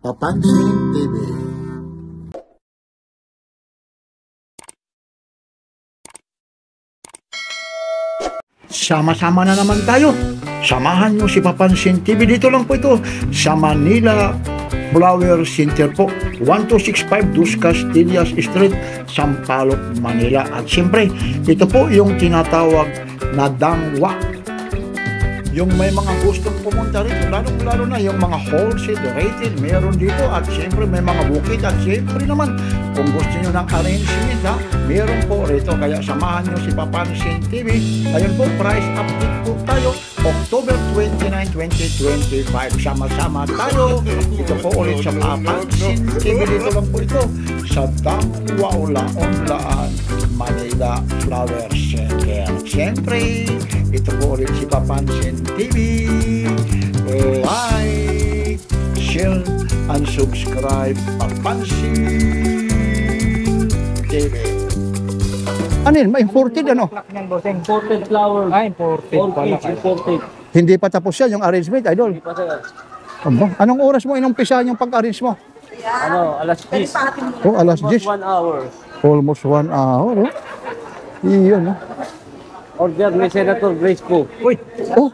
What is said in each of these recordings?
Papansin TV. Sama-sama na naman tayo. Samahan nyo si Papansin TV. Dito lang po ito sa Manila Flower Center po. 1265 Dos Castillas Street, Sampaloc, Manila. At siyempre, ito po yung tinatawag na dangwa. Yung may mga gustong pumunta rito, lalong-lalo na yung mga wholesale, retail, meron dito. At siyempre may mga bukid. At siyempre naman, kung gusto nyo ng arrangement, meron po rito. Kaya samahan nyo si Papansin TV. Ayun po, price update po tayo. October 29, 2025. Sama-sama tayo. Ito po ulit sa Papansin TV. Dito lang po ito sa Dangwa Ulaon, Manila Flower Center. Siyempre, ito po ulit si Papansin TV. Like, share, and subscribe. Papansin TV. Ano yun? Imported ano? Imported flower. Imported. Imported. Hindi pa tapos yan yung arrangement, idol. Hindi pa sir. Anong oras mo inumpisahan yung pag-arrange mo? Ano, alas 10. Oh, alas 10. 1 hour. Almost 1 hour. Oh. Iyon. Oh. Order ni Senator Grace po. Uy! Oh,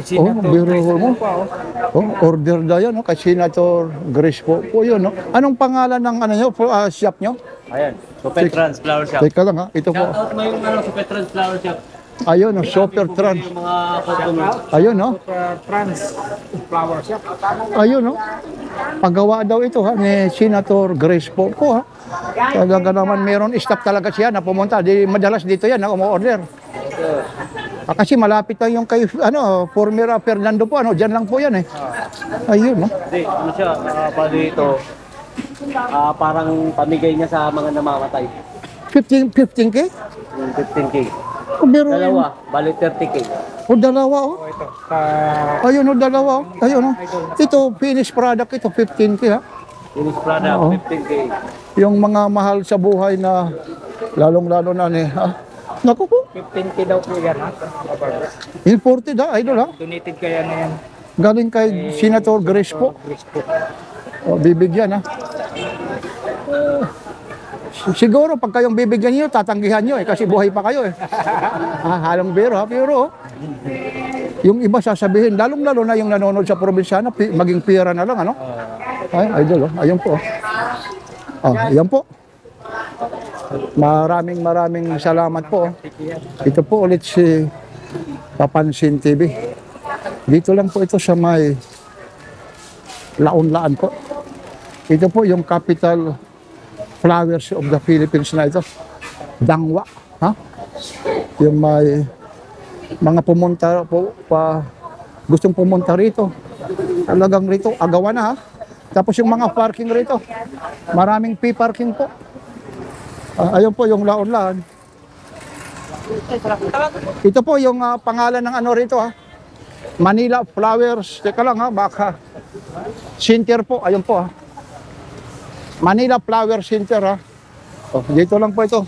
Senator biro Grace mo. pa, Oh, order na yan, no? Kay Senator Grace po. Po yun, no? Anong pangalan ng ano nyo, shop nyo? Ayan, Supertrans Flower Shop. Teka lang, ha? Ito po. Shoutout mo yung Supertrans Flower Shop. Ayun, no? Super Trans. Yung mga customer. Ayun, no? Trans Flower Shop. Ayun, no? Paggawa daw ito, ha? Ni Senator Grace po. Po, ha? Talaga naman, meron staff talaga siya na pumunta. Madalas dito yan, na umu-order. Kasi malapit lang yung kay, former Fernando po, dyan lang po yan, eh. Ayun, no? Hindi, ano siya, dito. Parang pamigay niya sa mga namamatay. 15K? 15K. Oh, pero, Dalawa, bali 30K. oh, dalawa, oh. Ito. Ayun, oh, dalawa, oh. Ayun, oh. Ito, finished product ito, 15K, ha? Finish product, Oo. 15K. Yung mga mahal sa buhay na, lalong-lalo na, ha? Naku po, 15K daw po yan, ha? imported, ha, idol, ha? Donated kaya na yan. Galing kay Senator Grace po. Grace po. O, bibigyan, ha? Siguro, pag kayong bibigyan niyo, tatanggihan niyo, eh, kasi buhay pa kayo, eh. Halong biro, ha? Pero, yung iba sasabihin, lalong-lalo na yung nanonood sa probinsyana, maging pira na lang, ano? Ay, idol, oh. Ayun po. Ayan po. Maraming salamat po. Ito po ulit si Papansin TV. Dito lang po ito sa may Laon-Laan po. Ito po yung capital flowers of the Philippines na ito. Dangwa. Ha? Yung may mga pumunta po, gustong pumunta rito. Talagang rito, agawan na, ha? Tapos yung mga parking rito. Maraming parking po. Ayun po yung Laon-Laan. Ito po yung pangalan ng ano rito, ha. Manila Flowers. Teka lang, ha, baka Center po. Ayun po, ha. Manila Flower Center, ha. Oh, dito lang po ito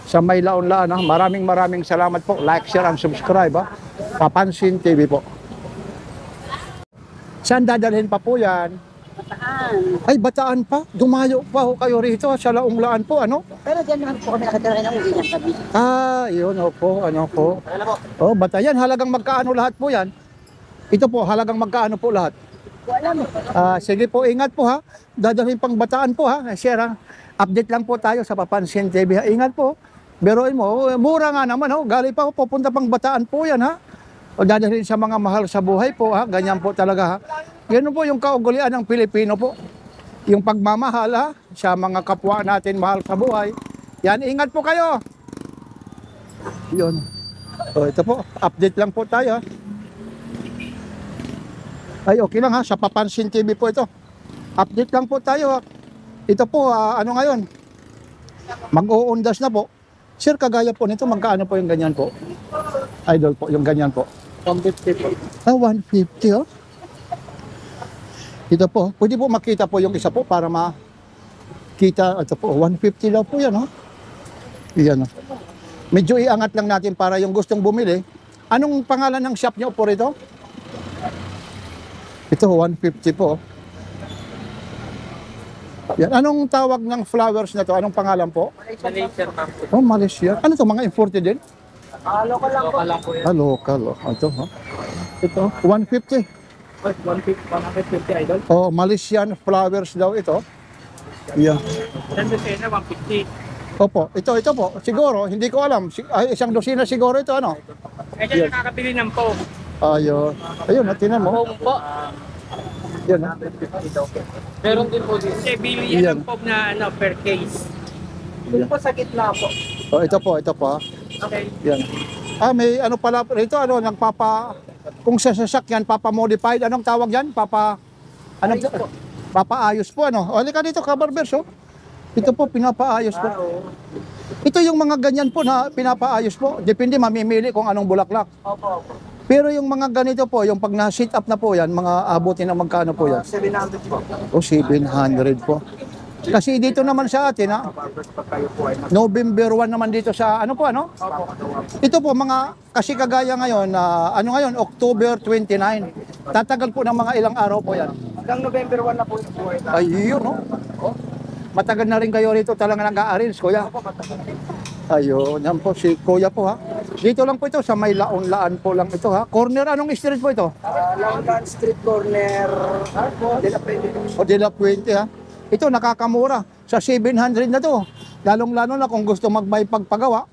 sa may Laon-Laan, ha. Maraming salamat po. Like, share, and subscribe, ha. Papansin TV po. Saan dadalhin pa po yan? Bataan. Ay, Bataan pa? Dumayo pa ho kayo rito sa Laon-Laan po, ano? Pero dyan naman po kami nakatira ng uwi niya sabi. Yun po, ano po. Oh, Batayan, halagang magkaano lahat po yan? Ito po, halagang magkaano po lahat? Wala mo. Sige po, ingat po, ha. Dadalhin pang Bataan po, ha. Share, ha. Update lang po tayo sa Papansin TV, ha. Ingat po. Biruin mo, mura nga naman, ho. Galing pa po, pupunta pang Bataan po yan, ha. O dadalhin sa mga mahal sa buhay po, ha. Ganyan po talaga, ha. Ganun po yung kaugalian ng Pilipino po. Yung pagmamahal, ha, sa mga kapwa natin mahal sa buhay. Yan, ingat po kayo. Yun. O, ito po, update lang po tayo, ha. Ay, okay lang, ha, sa Papansin TV po ito. Update lang po tayo, ha. Ito po, ano ngayon? Mag-uundas na po. Sir, kagaya po nito, magkaano po yung ganyan po? Idol po, yung ganyan po. 150 po. 150, oh. Ito po, pwede po makita po yung isa po para makita. Ito po, 150 daw po yan, oh. Yan, oh. Medyo iangat lang natin para yung gustong bumili. Anong pangalan ng shop niyo po rito? Ito, 150 po. Yan. Anong tawag ng flowers na to? Anong pangalan po? Malaysia ma'am. Oh, Malaysia. Ano to? Mga imported din? Local lang po yan. Ah, local. Oh. Ito, ha? Ito, 150. 150 idol. Oh, Malaysian flowers daw ito. Yan. Isang dosena, 150. Opo, ito po. Siguro, hindi ko alam. Isang dosina siguro ito, ano? Kaya nakakabili ng po. Ayun. Ayun, tinan mo. Home po. Yan, ha? Meron din po dito. Kasi bili Yan. yan ng po na per case. Doon po sa gitna po. Oh, ito po, ha? Okay. Yan. Ah, may ano pala rito, ano, kung sa sasakyan, papa-modified, anong tawag yan? Papaayos po, ano? O, halika dito, kabarbers, oh. Ito po, pinapaayos po. Ito yung mga ganyan po na pinapaayos po. Depende, mamimili kung anong bulaklak. Opo. Pero yung mga ganito po, yung pag na-sit up na po yan, mga abutin na magkano po yan? 700 po. O, 700 po. Kasi dito naman sa atin, ha? November 1 naman dito sa, ano po, ano? Ito po, mga, kasi kagaya ngayon, ano ngayon, October 29. Tatagal po ng mga ilang araw po yan. Hanggang November 1 na po yung buhay na. Ayun, no? Oh. Matagal na rin kayo rito talaga nag-a-arrange, kuya. Ayun, yan po si kuya po, ha? Dito lang po ito, sa may Laon-Laan po lang ito, ha? Corner, anong street po ito? Laungan Street Corner. De La Puente. O De La Puente, ha? Ito, nakakamura. Sa 700 na to. Lalong-lalo na kung gusto may pagpagawa,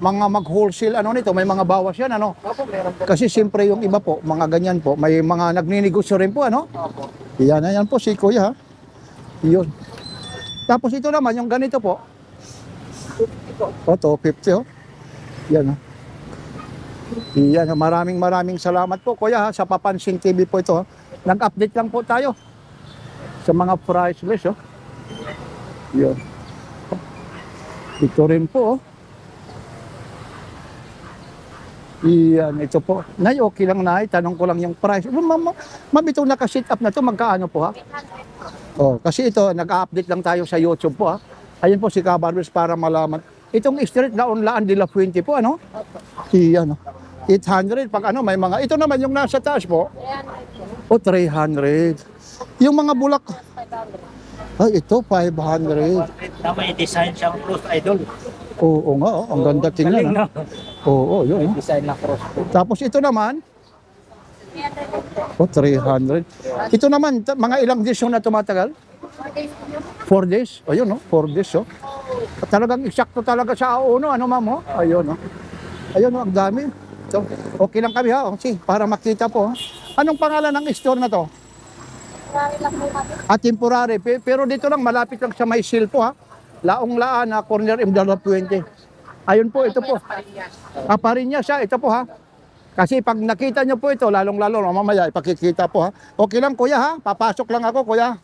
mga mag-wholesale, ano nito, may mga bawas yan, ano? Opo, meron po. Kasi siyempre yung iba po, mga ganyan po, may mga nagninegosyo rin po, ano? Opo. Yan po si kuya, ha? Yun. Tapos ito naman, yung ganito po. O, 250, oh. Yan, ha? Yan, maraming salamat po, kuya, ha? Sa Papansin TV po ito, ha? Nag-update lang po tayo sa mga price list, oh. Yun. Ito rin po, oh. Yan, ito po. Nay, okay lang, Nay. Tanong ko lang yung price. Ma'am, itong naka-sit up na to magkaano po, ha? Oh, kasi ito, nag-update lang tayo sa YouTube po, ha? Ayun po si Kabarbers para malaman. Itong street Laon-Laan de La Puente po, ano? Yan, oh. 800. Pag ano, may mga... Ito naman, yung nasa taas po. O, 300. Yung mga bulak... Ay, ito, 500. Tama i-design siyang cross idol. Oo nga, oh. Ang ganda tingnan, ha? Oo, yun. Design na cross po. Tapos ito naman, 300. Ito naman, mga ilang days yung na tumatagal? 4 days. Ayun, no? 4 days, oh. Talagang eksakto talaga sa uno, ano, ma'am, oh? Ayun, no? Ayun, no? Ang dami. So, okay lang kami, ha? Para makita po, ha? Anong pangalan ng store na to? Temporary. Pero dito lang, malapit lang sa may silpo, ha? Laong-Laan na corner M. De La Puente. Ayun po, ito po. Parinya siya, ito po, ha. Kasi pag nakita nyo po ito, lalong-lalo, mamaya ipakikita po, ha. Okay lang, kuya, ha. Papasok lang ako, kuya.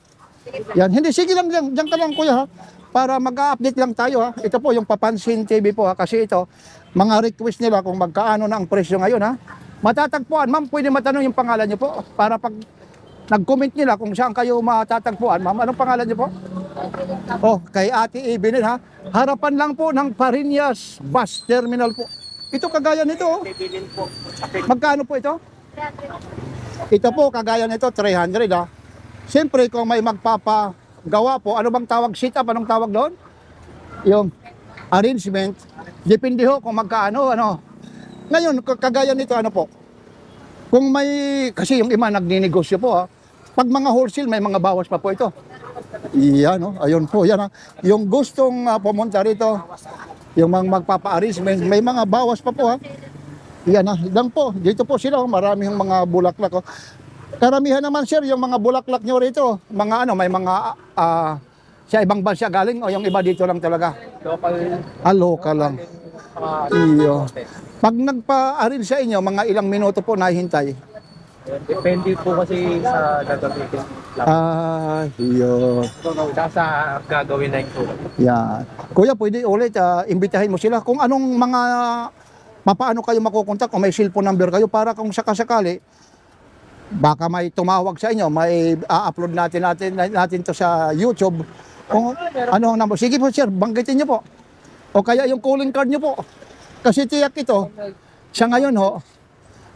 Yan, hindi, sige lang, diyan ka lang, kuya, ha. Para mag-update lang tayo, ha. Ito po yung Papansin TV po, ha. Kasi ito, mga request nila kung magkaano na ang presyo ngayon, ha. Matatagpuan, ma'am, pwede matanong yung pangalan nyo po. Para pag nag-comment nila kung saan kayo matatagpuan, ma'am, anong pangalan nyo po? Oh, kay Ate Evelyn, ha. Harapan lang po ng Parinyas Bus Terminal po. Ito kagaya nito, oh. Magkano po ito? Ito po, kagaya nito, 300, ha. Siyempre, kung may magpapagawa po, ano bang tawag sit up? Anong tawag doon? Yung arrangement. Depende ho kung magkaano, ano. Ngayon, kagaya nito, ano po? Kung may, kasi yung iba nagninegosyo po, ha. Pag mga wholesale, may mga bawas pa po ito. Yan, no? Ayun po, yan, ha. Yung gustong pumunta rito, yung mga magpapa-arrangement, may mga bawas pa po, ha. Yan, ha. Lang po, dito po sila, maraming mga bulaklak, oh. Karamihan naman, sir, yung mga bulaklak nyo rito, mga ano, may mga sa ibang bansa galing o yung iba dito lang talaga? Local. Local lang. Iyo. Pag nagpa-arrange sa inyo, mga ilang minuto po nahihintay? Depende po kasi sa gagamitin. Iyo. Sa gagawin na ito. Yan. Kuya, pwede ulit, imbitahin mo sila kung anong mga, papaano kayo makukontak kung may cellphone number kayo para kung sakasakali, baka may tumawag sa inyo, may upload natin to sa YouTube. Kung ano number. Sige po, sir, banggitin niyo po. O kaya yung calling card niyo po. Kasi tiyak ito, siya ngayon ho,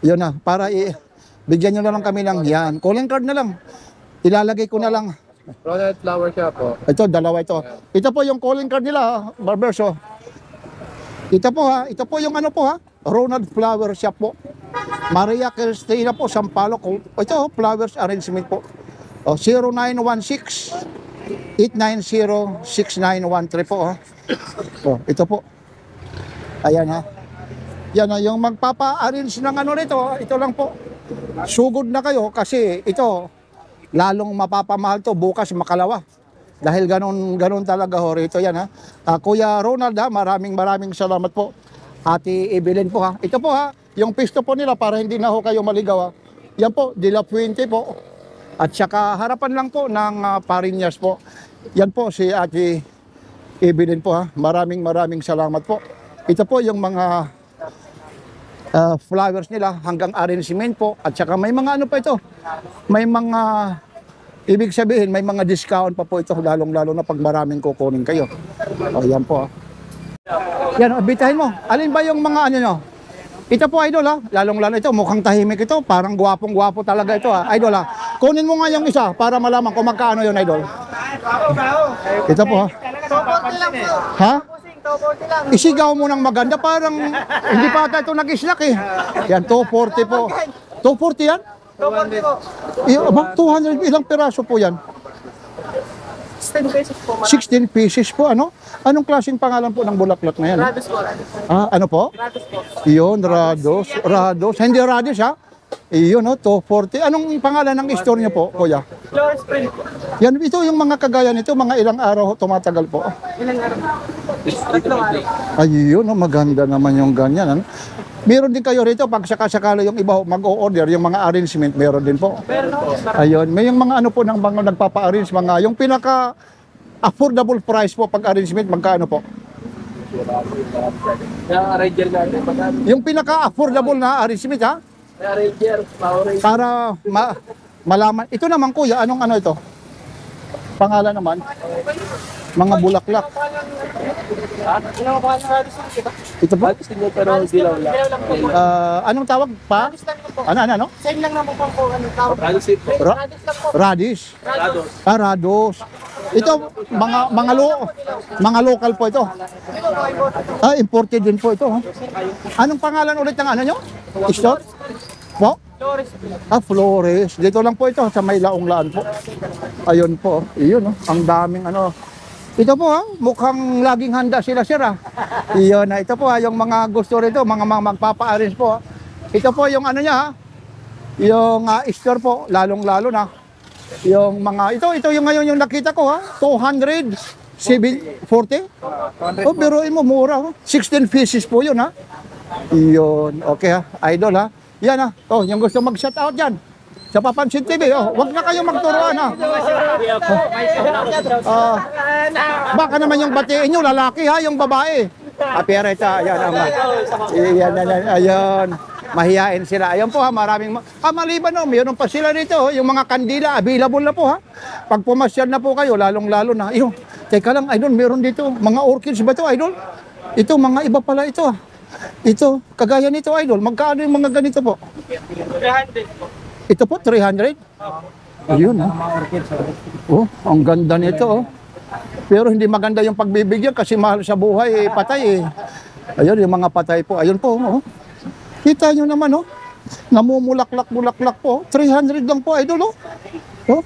yun na, para bigyan niyo na lang kami ng yan. Calling card na lang. Ilalagay ko na lang Ronald Flower Shop po. Ito, dalawa ito. Ito po yung calling card nila, Barbers. Oh. Ito po ha, ito po yung ano po ha, Ronald Flower Shop po. Maria Cristina po, Sampaloc. Ito, flowers arrangement po. Oh, 0916-890-6913 po. Oh. Oh, ito po. Ayan ha. Yan na yung magpapa-arrange ng ano nito. Ito lang po. Sugod na kayo kasi ito lalong mapapamahal to bukas makalawa. Dahil ganun talaga ho rito yan ha. Kuya Ronald ha, maraming salamat po. Ate Evelyn po ha. Ito po ha, yung pisto po nila para hindi na ho kayo maligaw ha. Yan po, De La Fuente po. At saka harapan lang po ng Parinas po. Yan po si Ate Evelyn po ha. Maraming salamat po. Ito po yung mga flowers nila hanggang arrangement po. At saka may mga ano pa ito. May mga, ibig sabihin, may mga discount pa po ito. Lalong-lalo na pag maraming kukunin kayo. O yan po. Yan, bitahin mo. Alin ba yung mga ano nyo? Ito po, idol ha. Lalong-lalo ito. Mukhang tahimik ito. Parang gwapong-gwapo talaga ito ha. Idol ha. Kunin mo nga yung isa para malaman kung magkano yun, idol. Ito po ha. Ha? Isigaw mo ng maganda, parang hindi pa ata ito nag-islak eh. Yan, 240 po. 240 yan? 240 po. 200, ilang piraso po yan? 16 pesos po. 16 pieces po, ano? Anong klaseng pangalan po ng bulaklak na yan? Rados po. Ano po? Rados po. Iyon, Rados. Rados. Hindi Rados ha? Iyon, no? 240. Anong pangalan ng store niyo po, kuya? Flores print po. Yan, ito yung mga kagaya nito, mga ilang araw tumatagal po. Ilang araw? Tatlong araw. Ayun, no, maganda naman yung ganyan. Ano? Meron din kayo rito, pag sakasakala yung iba mag-o-order, yung mga arrangement, meron din po. Pero no, Ayun, may yung mga ano po ng mga nagpapa-arrange, mga yung pinaka affordable price po pag arrangement, magkano po? yung Ranger natin. Yung pinaka affordable na arrangement ha? Ranger, Power Ranger. Para malaman. Ito naman kuya, anong ano ito? Pangalan naman? Mga bulaklak. Ilang pa ng Rados po? Ito po? Rados din pero dilaw lang. Dilaw lang po. Anong tawag pa? Rados lang po. Ano? Same lang naman po ano tawag. Rados po. Ra- Rados lang po. Radish. Rados. Rados. Ito, mga local po ito. Imported din po ito. Oh. Anong pangalan ulit ng ano nyo? Store? Po? Flores. Flores. Dito lang po ito sa may Laong-Laan po. Ayun po. Iyon, oh. Ang daming ano. Ito po ha, mukhang laging handa sila sir ha. Iyon na, ito po ha, yung mga gusto rito, mga magpapa-arrange po ha. Ito po yung ano niya ha, yung store po, lalong-lalo na. Yung mga, ito yung ngayon yung nakita ko ha, 240? Oh, biruin mo, mura ha. 16 pieces po yun ha. Iyon, okay ha, idol ha. Yan ha, oh, yung gusto mag-shout out dyan. Sa Papansin TV, oh, wag na kayong magturuan ha. Baka naman yung batiin nyo, lalaki ha, yung babae. Pero ito, ayan, ayan, mahihain sila. Ayan po ha, maraming, maliban no, mayroon pa sila dito, yung mga kandila, available na po ha. Pag pumasyal na po kayo, lalong-lalo na. Iyo, teka lang, idol, meron dito, mga orchids ba ito, idol? Ito, mga iba pala ito ha. Ito, kagaya nito, idol, magkano yung mga ganito po? 300 po. Ito po, 300? Ayun, ha? Oh, ang ganda nito, oh. Pero hindi maganda yung pagbibigyan kasi mahal sa buhay, patay, Ayun, yung mga patay po. Ayun po, oh. Kita nyo naman, oh. Namumulaklak-mulaklak po. 300 lang po, idol, oh. Oh.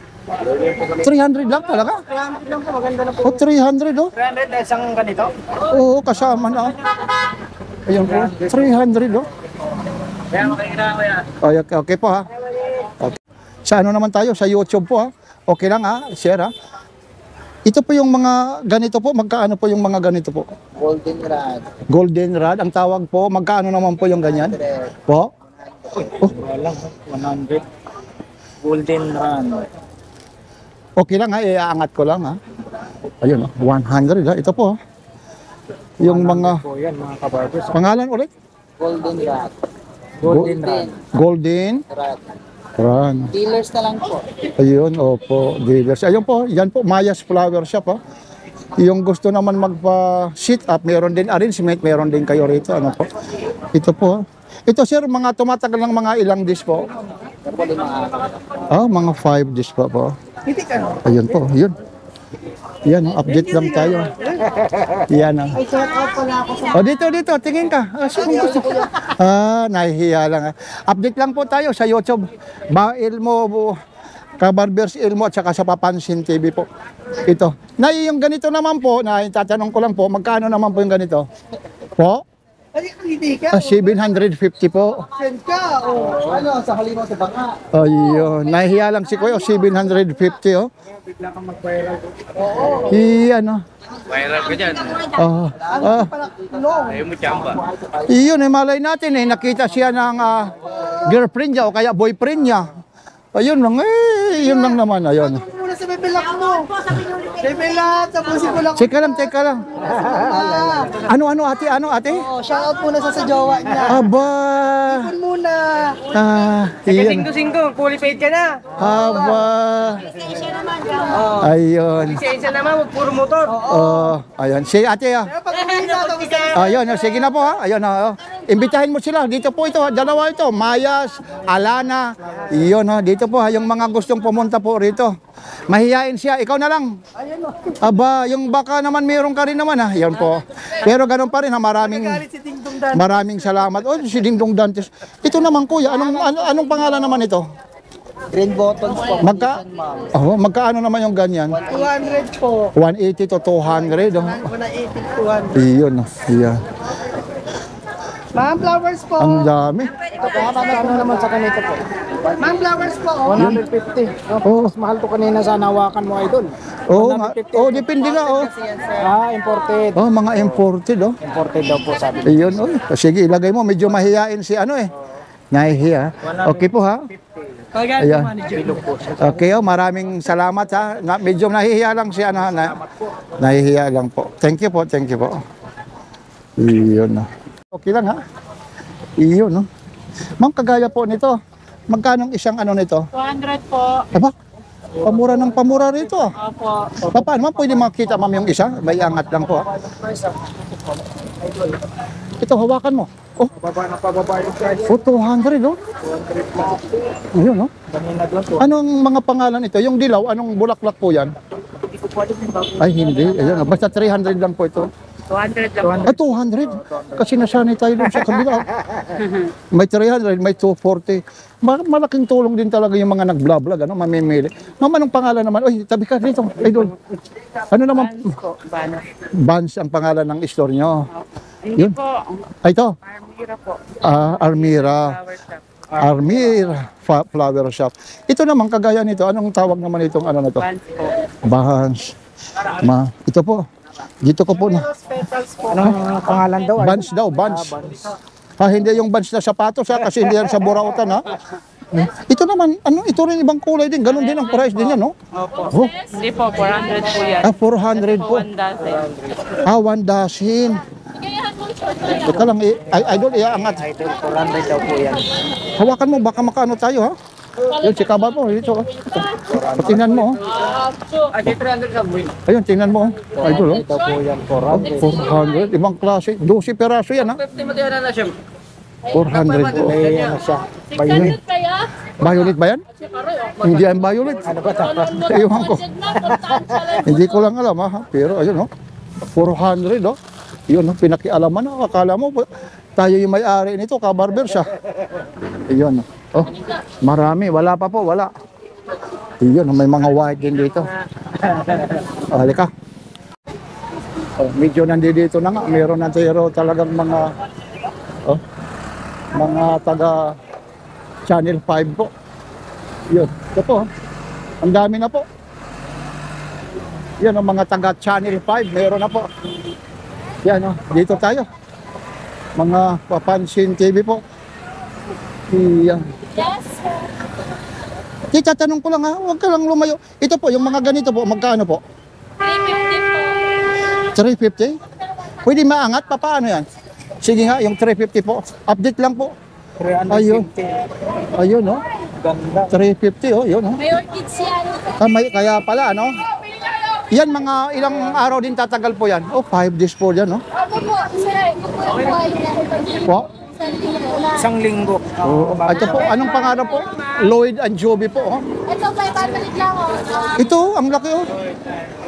300 lang talaga? 300 lang po, maganda na po. Oh, 300, oh. 300 na isang ganito? Oo, kasama na, oh. Ayun po, 300, oh. Kaya makikita ko yan. Okay po, ha. Okay. Sa ano naman tayo? Sa YouTube po ha. Okay lang ha, share ha. Ito po yung mga ganito po, magkaano po yung mga ganito po? Golden rod. Golden rod, ang tawag po, magkaano naman po yung ganyan? Po? Walang 100. Golden run. Okay lang ha, iaangat ko lang ha. Ayun, 100 ha, ito po ha. Yung mga, Po yan mga kabarbers. pangalan ulit? Golden rod. Golden run. Golden Rod. run. Dealers na lang po. Ayun, opo, dealers. Ayun po, yan po, Maya's Flower Shop ha. Yung gusto naman magpa-sit up, meron din arrangement, meron din kayo rito. Ano po? Ito po. Ito sir, mga tumatagal ng mga ilang days po. Pero po din mga Mga 5 days po po. Hindi ka no? Ayun po, yun. Yan, update lang tayo. Yan. Ay, shout out pala ako sa... Dito, tingin ka. Kung gusto. Nahihiya lang. Update lang po tayo sa YouTube. Ilmo, Kabarbers Ilmo at saka sa Papansin TV po. Ito. Yung ganito naman po, tatanong ko lang po, magkano naman po yung ganito? Po? Ay, hindi ka. 750 po. Send ka. O, ano, sa halimaw sa baka. Ayun. Nahihiya lang si Kuya. 750 oh. Bigla kang mag-viral. Iyan oh. Viral ka dyan. Ano pala, tulong. Ayaw mo tsamba. Iyon malay natin nakita siya ng girlfriend niya o kaya boyfriend niya. Ayun lang yun lang naman ayun. Muna sa bebelak mo. Bebelak, tapusin ko lang. Teka lang. Ano ate? Oh, shout out muna sa jowa niya. Aba. Ipon muna. Iyan. Singko, fully paid ka na. Aba. Ayun. Isa naman, puro motor. Ayun. Si ate Pag uwi na, tapos na. Ayun, sige na po ha. Ayun imbitahin mo sila. Dito po ito, dalawa ito. Mayas, Alana. Iyon dito po yung mga gustong pumunta po rito. Mahihain siya, ikaw na lang. Aba, yung baka naman meron ka rin naman Yan po. Pero ganun pa rin maraming salamat. Si Dingdong Dantes. Ito naman kuya, anong pangalan naman ito? Green buttons po. Magkaano naman yung ganyan? 200 po. 180 to 200. 180, 200. Iyon. Yeah. Ma'am, flowers po. Ang dami. Ano naman sa kanito po? Ma'am, flowers po. 150. Mas mahal to kanina sa nawakan mo, idol. Depende nga Imported. mga imported Imported daw po sabi. Iyon sige, ilagay mo medyo mahihain si nahihiya. Okay po ha. Ayan. Okay maraming salamat ha. Medyo nahihiya lang si nahihiya lang po. Thank you po. Iyon Okay lang ha. Iyon Ma'am, kagaya po nito. Magkano isang nito? 200 po. Aba, pamura ng pamura rito Opo. Paano ma'am, pwede makita ma'am yung isa? May angat lang po Ito, hawakan mo. Pababa yung price. 200 Ayun Anong mga pangalan ito? Yung dilaw, anong bulaklak po yan? Ay, hindi. Ayun, basta 300 lang po ito. 200 lang. 200? Kasi nasanay tayo dun sa kabila. May 300, may 240. Malaking tulong din talaga yung mga nag-vlog, mamimili. Ma'am, anong pangalan naman? Oy, tabi ka dito. Idol. Ano naman? Vans ang pangalan ng store nyo. Hindi Yun. po. Ito? Armira po. Armira. Flower shop. Armira Flower Shop. Ito naman, kagaya nito. Anong tawag naman itong na to? Vans po. Vans. Ito po. Dito ko po na. Anong pangalan daw? Vans daw, Vans. Hindi yung Vans na sapatos kasi hindi yan sa burautan Ito naman, ito rin ibang kulay din. Ganon din ang price din yan, Opo. Hindi po, 400 po yan. 400 po. 1 dozen. 1 dozen. Teka lang, idol, iaangat. Idol, 400 daw po yan. Hawakan mo, baka makaano tayo Yun, si Kabar po, dito Tingnan mo Ayun, tingnan mo Idol, Ito po yan, 400. 400, ibang klase. 12 peraso yan 400 po. May siya. 600 kaya? Violet ba yan? Hindi yan violet. Ano ba tapos? Ewan ko. Hindi ko lang alam Pero ayun 400 Yun pinakialaman akala mo tayo yung may-ari nito, Kabarber siya. Ayun marami. Wala pa po, wala. Ayun may mga white din dito. Halika. Medyo nandito na nga. Meron na tayo talagang mga taga Channel 5 po. Yun. Ito po. Ang dami na po. Yan ang mga taga Channel 5. Meron na po. Yan dito tayo. Mga Papansin TV po. Yan. Yes. Tita, tanong ko lang huwag ka lang lumayo. Ito po, yung mga ganito po, magkano po? 350 po. 350? Pwede maangat pa, paano yan? Sige nga, yung 350 po. Update lang po. Ayun. Ayun, Ganda. 350, yun, May orchids yan. Kaya pala, Yan, mga ilang araw din tatagal po yan. 5 days po yan, Ako po, sir. Po? Isang linggo. Oh, ito po, anong pangalan po? Lloyd and Joby po. Oh. Ito, 500 lang oh. Ito, ang laki oh.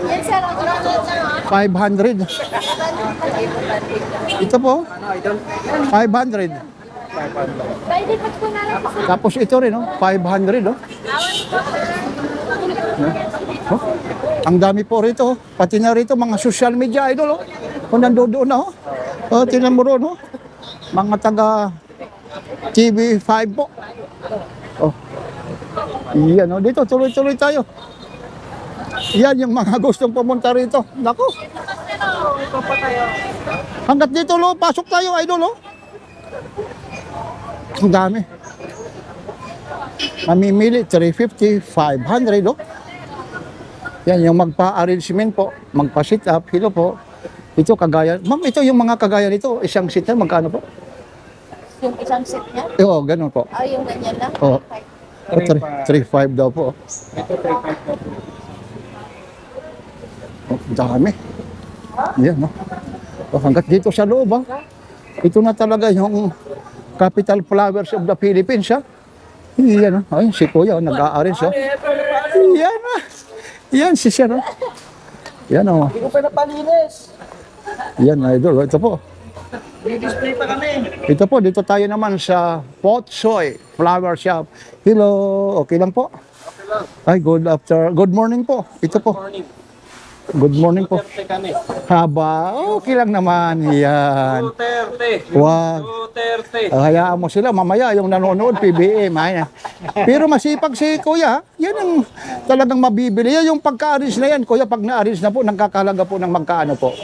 Yan sir, ang tulad lang oh. 500. Ito po, 500. Pwede pa po na lang po. Tapos ito rin, oh, 500. Oh. Oh, ang dami po rito. Oh. Pati na rito, mga social media idol. Oh. Kung nandoon na. Oh. Oh, tingnan mo ron. Oh. Mga taga TV5 po. Oh. Yan, oh. Dito, tuloy-tuloy tayo. Yan yung mga gustong pumunta rito. Naku. Hanggat dito, lo, pasok tayo, idol, oh. Ang dami. Mamimili, 350, 500, oh. Yan, yung magpa-arrangement po, magpa-sit up, hilo po. Ito, kagaya. Ma'am, ito yung mga kagaya nito. Isang sit na, magkano po? Yung isang set niya? Oo, ganun po. Ay, yung ganyan lang? Oo. 3.5 daw po. Ito 3.5 po. Oh, dami. Yan, no? Oh, hanggat dito sa loob, ha? Ito na talaga yung capital flowers of the Philippines, ha? Yan, no? Ay, si Kuya, nag-a-arrange, ha? Yan, ha? Yan, si Sir, ha? Yan, oh. Hindi ko pa napalinis. Yan, idol. Ito po. Di-display pa kami. Ito po, dito tayo naman sa Potsoy Flower Shop. Hello, okay lang po? Ay, good morning po. Ito po. Good morning po. Duterte kami. Haba, okay lang naman. Yan. Duterte. Wag. Duterte. Hayaan mo sila, mamaya yung nanonood, PBM. Ayan. Pero masipag si Kuya, yan ang talagang mabibili. Yan yung pagka-arrange na yan. Kuya, pag na-arrange na po, nagkakalaga po ng magkaano po?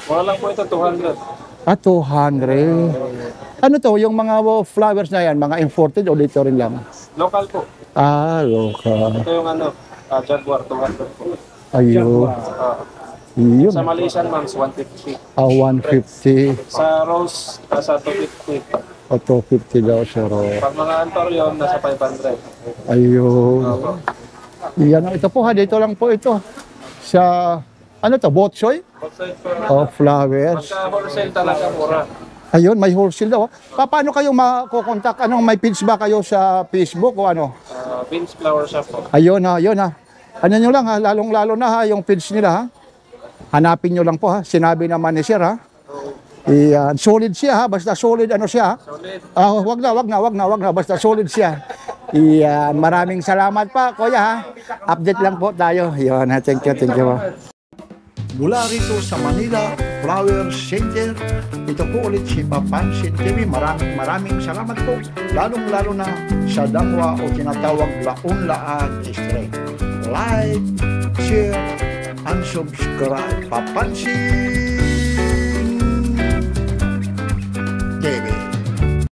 Wala lang po ito, 200. Ah, 200. Ano to, yung mga flowers na yan, mga imported o dito rin lang? Local po. Ah, local. Ito yung ano, Jaguar 200 po. Ayun. Yun. Sa Malaysian ma'ams, 150. 150. Sa Rose, nasa 250. O 250 daw, sir. Pag mga Antorium, nasa 500. Ayun. Yan, ito po ha, dito lang po ito. Sa, ano to, Botsoy? Outside O po. flowers. Pagka wholesale talaga, mura. Ayun, may wholesale daw. Paano kayo makokontak? Anong may page ba kayo sa Facebook o ano? Beans Flower Shop po. Ayun ha, ayun ha. Ano nyo lang ha, lalong-lalo na ha, yung page nila ha. Hanapin nyo lang po ha, sinabi naman ni Sir ha. Iyan, solid siya ha, basta solid ano siya ha. Solid. Wag na, basta solid siya. Iyan, maraming salamat pa, Kuya ha. Update lang po tayo. Iyan ha, thank you ha. Mula rito sa Manila Flower Center, ito po ulit si Papansin TV. Maraming salamat po, lalong-lalo na sa Dangwa o tinatawag Laon-Laan Street. Like, share, and subscribe. Papansin!